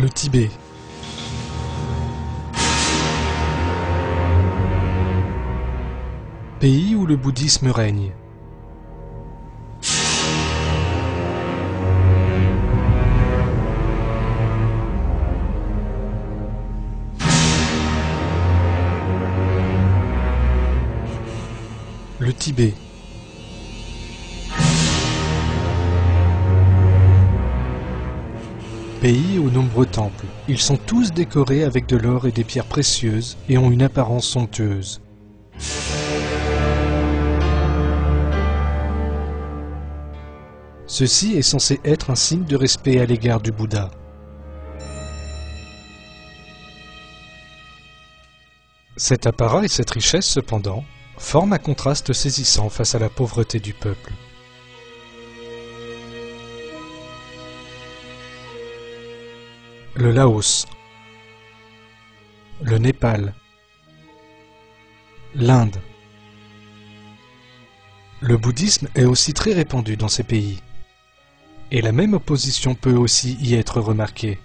Le Tibet. Pays où le bouddhisme règne. Le Tibet. Pays aux nombreux temples. Ils sont tous décorés avec de l'or et des pierres précieuses et ont une apparence somptueuse. Ceci est censé être un signe de respect à l'égard du Bouddha. Cet apparat et cette richesse, cependant, forment un contraste saisissant face à la pauvreté du peuple. Le Laos, le Népal, l'Inde. Le bouddhisme est aussi très répandu dans ces pays, et la même opposition peut aussi y être remarquée.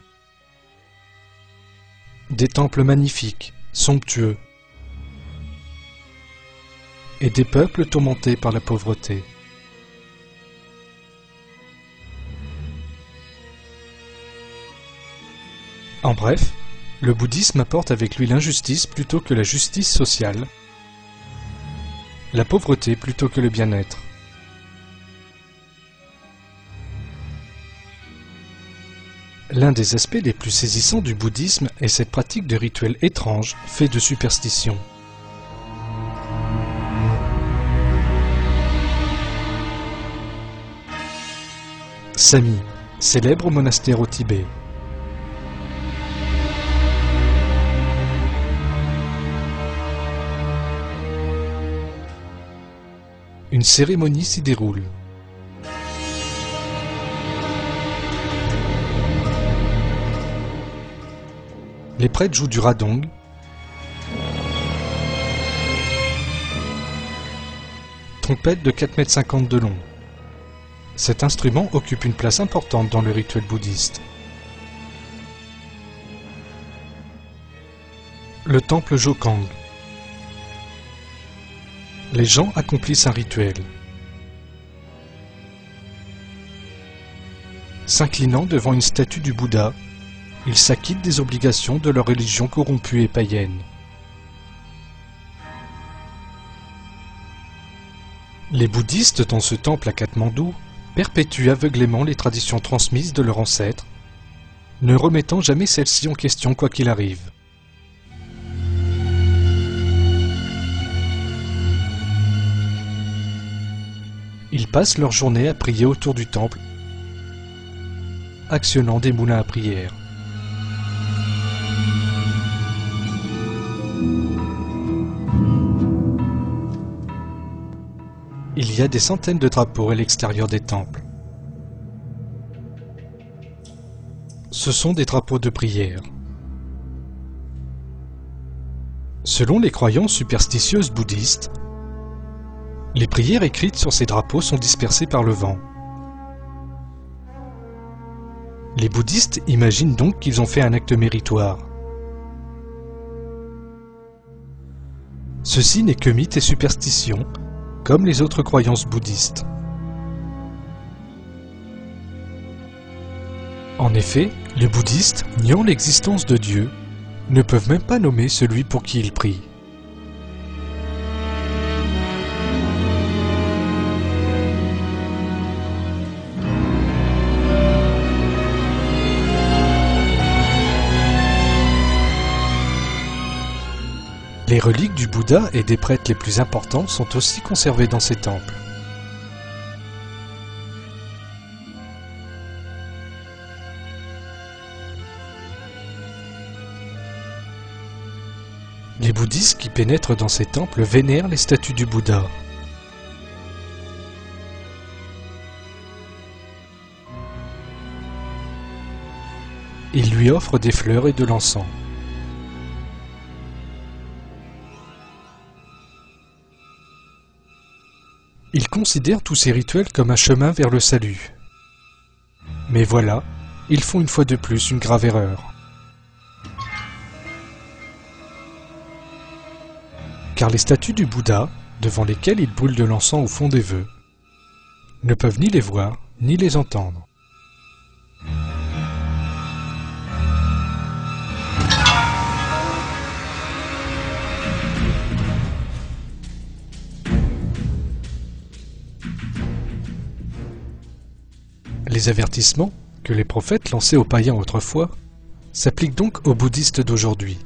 Des temples magnifiques, somptueux, et des peuples tourmentés par la pauvreté. En bref, le bouddhisme apporte avec lui l'injustice plutôt que la justice sociale, la pauvreté plutôt que le bien-être. L'un des aspects les plus saisissants du bouddhisme est cette pratique de rituels étranges faits de superstitions. Sami, célèbre monastère au Tibet. Une cérémonie s'y déroule. Les prêtres jouent du radong, trompette de 4,50 m de long. Cet instrument occupe une place importante dans le rituel bouddhiste. Le temple Jokang. Les gens accomplissent un rituel. S'inclinant devant une statue du Bouddha, ils s'acquittent des obligations de leur religion corrompue et païenne. Les bouddhistes dans ce temple à Katmandou perpétuent aveuglément les traditions transmises de leurs ancêtres, ne remettant jamais celles-ci en question quoi qu'il arrive. Ils passent leur journée à prier autour du temple, actionnant des moulins à prière. Il y a des centaines de drapeaux à l'extérieur des temples. Ce sont des drapeaux de prière. Selon les croyances superstitieuses bouddhistes, les prières écrites sur ces drapeaux sont dispersées par le vent. Les bouddhistes imaginent donc qu'ils ont fait un acte méritoire. Ceci n'est que mythe et superstition, comme les autres croyances bouddhistes. En effet, les bouddhistes, niant l'existence de Dieu, ne peuvent même pas nommer celui pour qui ils prient. Les reliques du Bouddha et des prêtres les plus importants sont aussi conservées dans ces temples. Les bouddhistes qui pénètrent dans ces temples vénèrent les statues du Bouddha. Ils lui offrent des fleurs et de l'encens. Ils considèrent tous ces rituels comme un chemin vers le salut. Mais voilà, ils font une fois de plus une grave erreur. Car les statues du Bouddha, devant lesquelles ils brûlent de l'encens au fond des vœux, ne peuvent ni les voir, ni les entendre. Les avertissements que les prophètes lançaient aux païens autrefois s'appliquent donc aux bouddhistes d'aujourd'hui.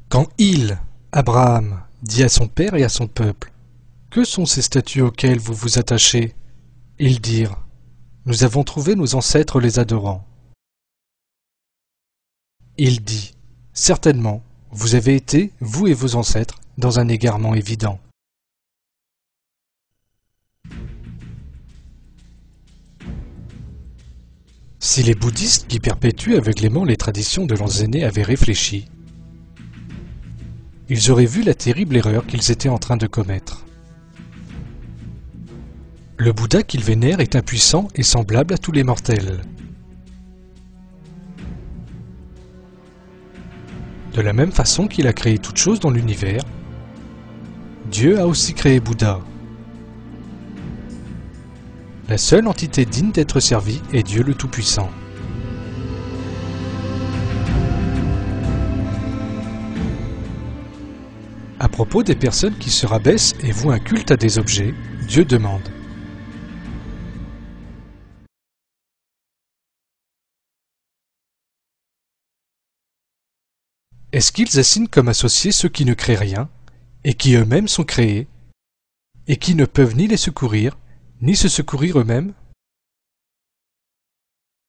Quand il, Abraham, dit à son père et à son peuple, « Que sont ces statues auxquelles vous vous attachez ?» Ils dirent, « Nous avons trouvé nos ancêtres les adorant. » Il dit, « Certainement, vous avez été, vous et vos ancêtres, dans un égarement évident. » Si les bouddhistes qui perpétuent aveuglément les traditions de leurs aînés avaient réfléchi, ils auraient vu la terrible erreur qu'ils étaient en train de commettre. Le Bouddha qu'ils vénèrent est impuissant et semblable à tous les mortels. De la même façon qu'il a créé toutes choses dans l'univers, Dieu a aussi créé Bouddha. La seule entité digne d'être servie est Dieu le Tout-Puissant. À propos des personnes qui se rabaissent et vouent un culte à des objets, Dieu demande: est-ce qu'ils assignent comme associés ceux qui ne créent rien, et qui eux-mêmes sont créés, et qui ne peuvent ni les secourir, ni se secourir eux-mêmes?